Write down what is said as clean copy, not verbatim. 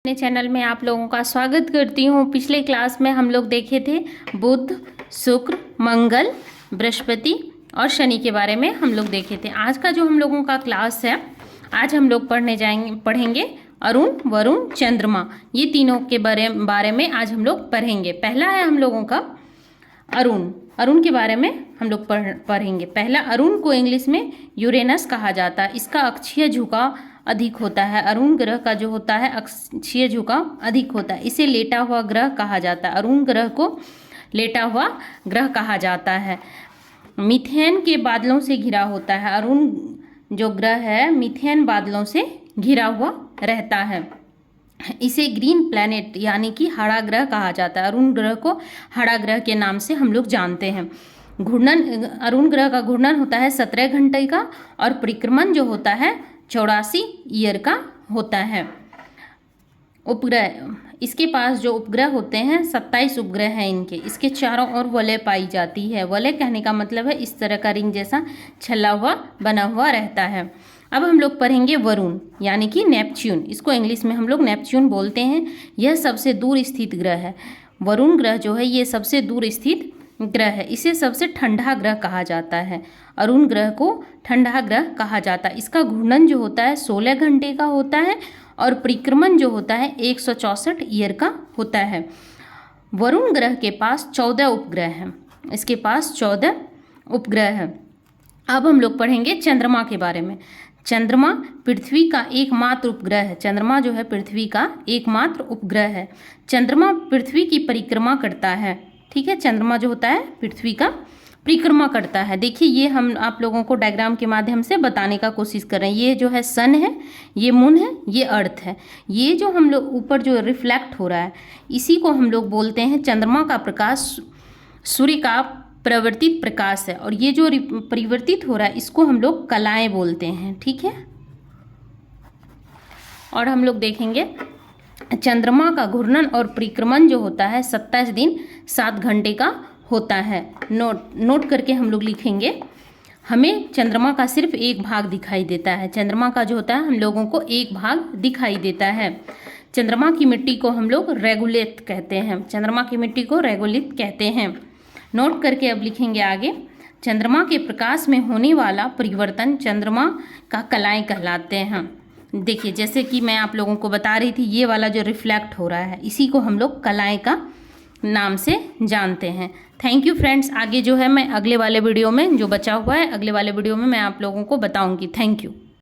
अपने चैनल में आप लोगों का स्वागत करती हूँ। पिछले क्लास में हम लोग देखे थे बुध, शुक्र, मंगल, बृहस्पति और शनि के बारे में हम लोग देखे थे। आज का जो हम लोगों का क्लास है, आज हम लोग पढ़ेंगे अरुण, वरुण, चंद्रमा। ये तीनों के बारे में आज हम लोग पढ़ेंगे। पहला है हम लोगों का अरुण। अरुण के बारे में हम लोग पढ़ेंगे। पहला, अरुण को इंग्लिश में यूरेनस कहा जाता है। इसका अक्षीय झुकाव अधिक होता है। अरुण ग्रह का जो होता है अक्षीय झुकाव अधिक होता है। इसे लेटा हुआ ग्रह कहा जाता है। अरुण ग्रह को लेटा हुआ ग्रह कहा जाता है। मीथेन के बादलों से घिरा होता है। अरुण जो ग्रह है मीथेन बादलों से घिरा हुआ रहता है। इसे ग्रीन प्लैनेट यानी कि हरा ग्रह कहा जाता है। अरुण ग्रह को हरा ग्रह के नाम से हम लोग जानते हैं। घूर्णन, अरुण ग्रह का घूर्णन होता है 17 घंटे का और परिक्रमण जो होता है 84 ईयर का होता है। उपग्रह, इसके पास जो उपग्रह होते हैं 27 उपग्रह हैं इनके। इसके चारों ओर वलय पाई जाती है। वलय कहने का मतलब है इस तरह का रिंग जैसा छला हुआ बना हुआ रहता है। अब हम लोग पढ़ेंगे वरुण यानी कि नेपच्यून। इसको इंग्लिश में हम लोग नेपच्यून बोलते हैं। यह सबसे दूर स्थित ग्रह है। वरुण ग्रह जो है ये सबसे दूर स्थित ग्रह है। इसे सबसे ठंडा ग्रह कहा जाता है। अरुण ग्रह को ठंडा ग्रह कहा जाता है। इसका घूर्णन जो होता है 16 घंटे का होता है और परिक्रमण जो होता है 164 ईयर का होता है। वरुण ग्रह के पास 14 उपग्रह हैं। इसके पास 14 उपग्रह हैं। अब हम लोग पढ़ेंगे चंद्रमा के बारे में। चंद्रमा पृथ्वी का एकमात्र उपग्रह है। चंद्रमा जो है पृथ्वी का एकमात्र उपग्रह है। चंद्रमा पृथ्वी की परिक्रमा करता है। ठीक है, चंद्रमा जो होता है पृथ्वी का परिक्रमा करता है। देखिए ये हम आप लोगों को डायग्राम के माध्यम से बताने का कोशिश कर रहे हैं। ये जो है सन है, ये मून है, ये अर्थ है। ये जो हम लोग ऊपर जो रिफ्लेक्ट हो रहा है इसी को हम लोग बोलते हैं चंद्रमा का प्रकाश सूर्य का परिवर्तित प्रकाश है। और ये जो परिवर्तित हो रहा है इसको हम लोग कलाएं बोलते हैं। ठीक है, और हम लोग देखेंगे चंद्रमा का घूर्णन और परिक्रमण जो होता है 27 दिन 7 घंटे का होता है। नोट करके हम लोग लिखेंगे। हमें चंद्रमा का सिर्फ एक भाग दिखाई देता है। चंद्रमा का जो होता है हम लोगों को एक भाग दिखाई देता है। चंद्रमा की मिट्टी को हम लोग रेगुलेट कहते हैं। चंद्रमा की मिट्टी को रेगुलेट कहते हैं। नोट करके अब लिखेंगे आगे। चंद्रमा के प्रकाश में होने वाला परिवर्तन चंद्रमा का कलाएं कहलाते हैं। देखिए जैसे कि मैं आप लोगों को बता रही थी, ये वाला जो रिफ्लेक्ट हो रहा है इसी को हम लोग कलाएं का नाम से जानते हैं। Thank you friends. आगे जो है मैं अगले वाले वीडियो में जो बचा हुआ है अगले वाले वीडियो में मैं आप लोगों को बताऊंगी। Thank you.